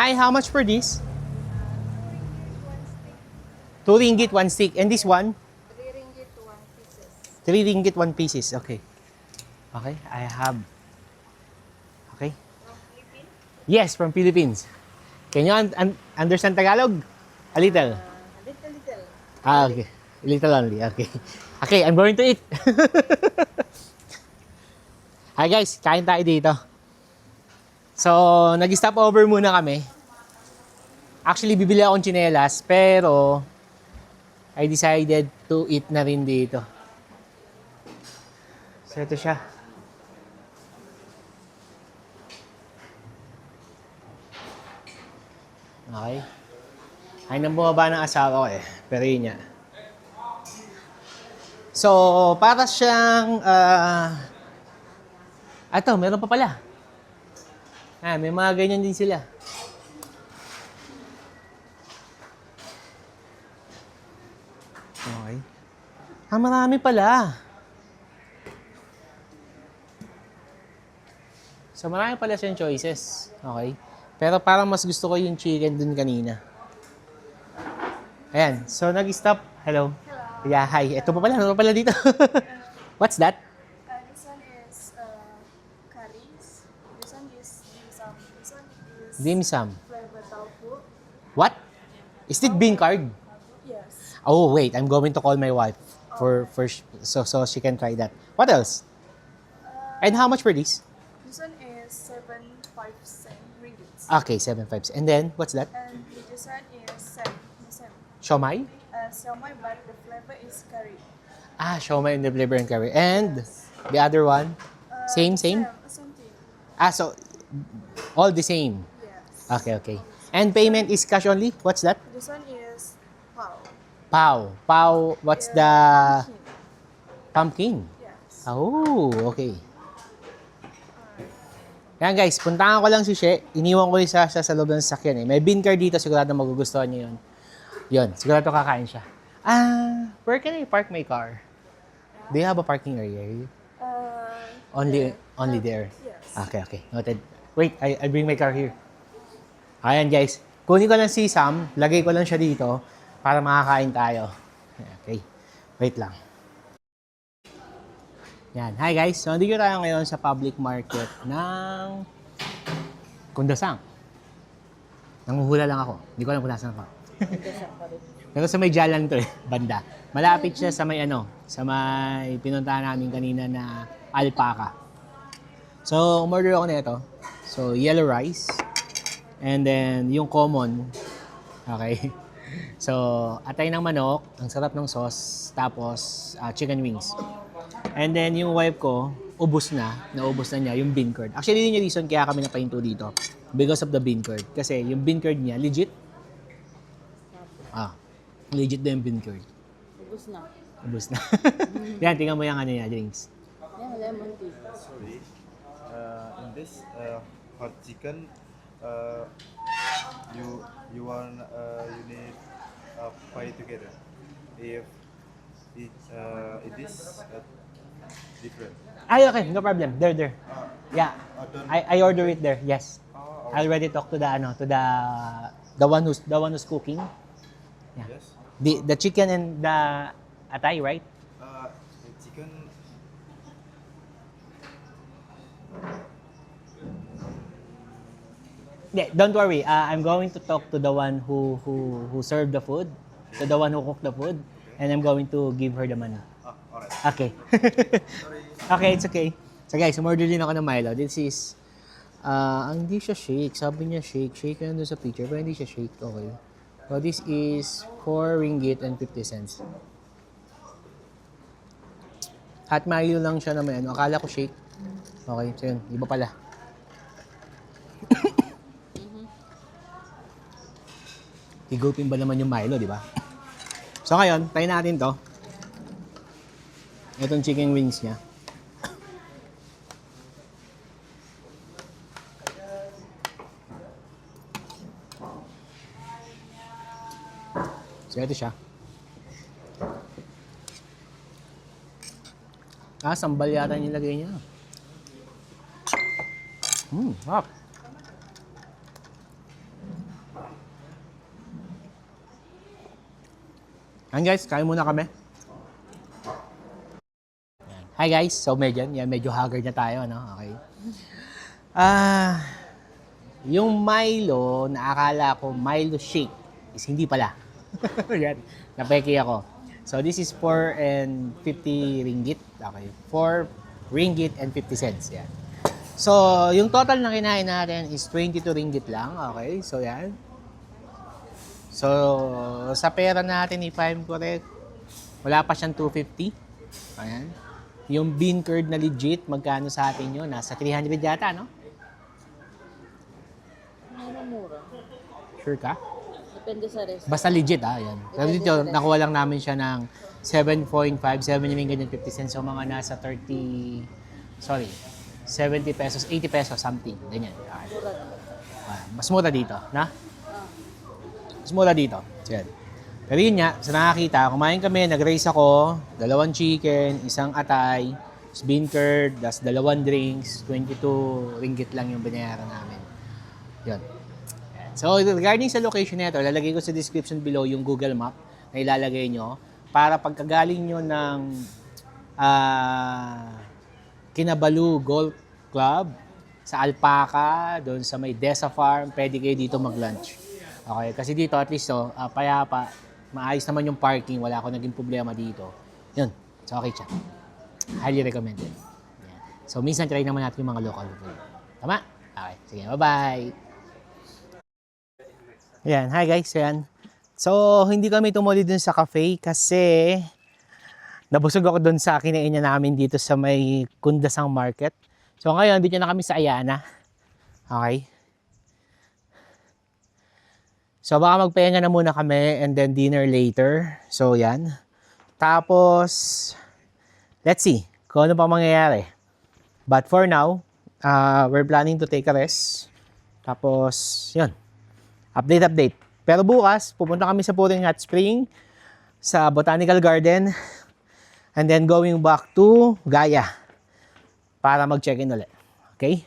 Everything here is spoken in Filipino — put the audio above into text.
Hi, how much for this? 2 ringgit, 1 stick. And this one? 3 ringgit, 1 pieces. 3 ringgit, 1 pieces. Okay. Okay, I have. Okay. From Philippines? Yes, from Philippines. Can you understand Tagalog? A little. Little. Ah, okay. A little only. Okay. Okay, I'm going to eat. Hi guys, kain tayo dito. So, nag-stop over muna kami. Actually, bibili akong tsinelas, pero I decided to eat na rin dito. So, ito siya. Okay. Ay nang bumaba ng asawa ko eh. Pero yun nga. So, para siyang... Ito, meron pa pala. May mga ganyan din sila. Okay. Marami pala. So, marami pala siyang choices. Okay. Pero parang mas gusto ko yung chicken dun kanina. Ayan. So, nag-stop. Hello. Hello. Yeah, hi. Ito pa pala. Ano pa pala dito? What's that? This one is curries. This one is dim sum. This one is Dim sum. flavor tofu. What? Is it bean curd? Yes. Oh, wait. I'm going to call my wife so she can try that. What else? And how much for this? This one is 7.5 ringgits. Okay, 7.5. And then, what's that? And this one is the same. Siomai? Siomai, but the flavor is curry. Siomai and the liver and curry. And the other one? Same? Same thing. So, all the same. Yes. Okay. And payment is cash only? What's that? This one is pao. Pao, what's the... Pumpkin? Yes. Oh, okay. Yan guys, puntahan ko lang si She. Iniwan ko yung sa loob ng sasakyan eh. May bean card dito, sigurado magugustuhan niyo yun. Yun, sigurado kakain siya. Where can I park my car? Do you have a parking area here? Only there? Yes. Okay. Noted. Wait, I'll bring my car here. Ayan guys, kunin ko lang si Sam, lagay ko lang siya dito para makakain tayo. Okay, wait lang. Yan, hi guys. So, nandito tayo ngayon sa public market ng Kundasang. Nanguhula lang ako. Hindi ko alam kung nasaan ako. Pero sa may Jalan to eh, banda. Malapit siya sa may sa may pinuntahan namin kanina na alpaca. So, umorder ako nito. So, yellow rice. And then, yung common. Okay. So, atay ng manok. Ang sarap ng sauce. Tapos, chicken wings. And then, yung wife ko, naubos na niya yung bean curd. Actually, yun yung reason kaya kami napahinto dito. Because of the bean curd. Kasi yung bean curd niya, legit. Legit na yung bean curd. Ubus na. Yan, tingnan mo yung niya, drinks. Lemon tea. Sorry. In this hot chicken, you need pie together. If it is different. Okay, no problem. There. Yeah, I order it there. Yes. Okay. I already talked to the one who's cooking. Yeah. Yes. The chicken and the atay, right? The chicken. Yeah, don't worry. I'm going to talk to the one who served the food, to the one who cooked the food, and I'm going to give her the money. Alright. Okay. Sorry. Okay, it's okay. So guys, umorder din ako ng Milo. This is, hindi siya shake. Sabi niya shake. Shake yan doon sa picture, pero hindi siya shake. Okay. So this is 4 ringgit and 50 cents. Hot Milo lang siya na may Akala ko shake. Okay, so yun. Iba pala. Higupin ba naman yung Milo, di ba? So ngayon, try natin to. Itong chicken wings niya. So ito siya. Sambal yata nilagay niya. Sarap. Yan guys, kain muna kami. Hi guys, so medyo haggard na tayo, no? Okay. Yung Milo, na akala ko Milo shake, is hindi pala. Yan, napeki ako. So this is 4 and 50 ringgit. Okay, 4 ringgit and 50 cents. Yan. So, yung total na kinain natin is 22 ringgit lang. Okay, so yan. So, sa pera natin, if I'm correct, wala pa siyang 250. Ayan. Yung bean curd na legit, magkano sa atin yun? Nasa 300 yata, no? Mura. Sure ka? Depende sa restaurant. Basta legit, ayan. Pero dito, nakuha lang namin siya ng 7.5, 7 ringgit and 50 cents. So, mga nasa 70 pesos, 80 pesos, something. Ganyan. Okay. Mas mura dito, na? Mas mura dito. So, yan. Pero yun nga, sa nakakita, kumain kami, nag-raise ako, 2 chicken, 1 atay, bean curd, das 2 drinks, 22 ringgit lang yung binayaran namin. Yun. So, regarding sa location nito, lalagay ko sa description below yung Google Map na ilalagay nyo para pagkagaling nyo ng Kinabalu Golf Club sa Alpaca, doon sa may Desa Farm, pwede kayo dito mag-lunch. Okay, kasi dito at least payapa, maayos naman yung parking, wala akong naging problema dito. Yun, so okay siya. Highly recommended. Yeah. So minsan try naman natin yung mga local food. Tama? Okay, sige, bye-bye! Yan, hi guys, yan. So hindi kami tumuli dun sa cafe kasi nabusog ako doon sa kinainan namin dito sa may Kundasang Market. So ngayon, dito na kami sa Ayana. Okay. So baka magpahinga na muna kami and then dinner later. So yan. Tapos, let's see kung ano pa mangyayari. But for now, we're planning to take a rest. Tapos, yun. Update. Pero bukas, pupunta kami sa Puring Hot Spring, sa Botanical Garden, and then going back to Gaya para mag-check-in ulit. Okay?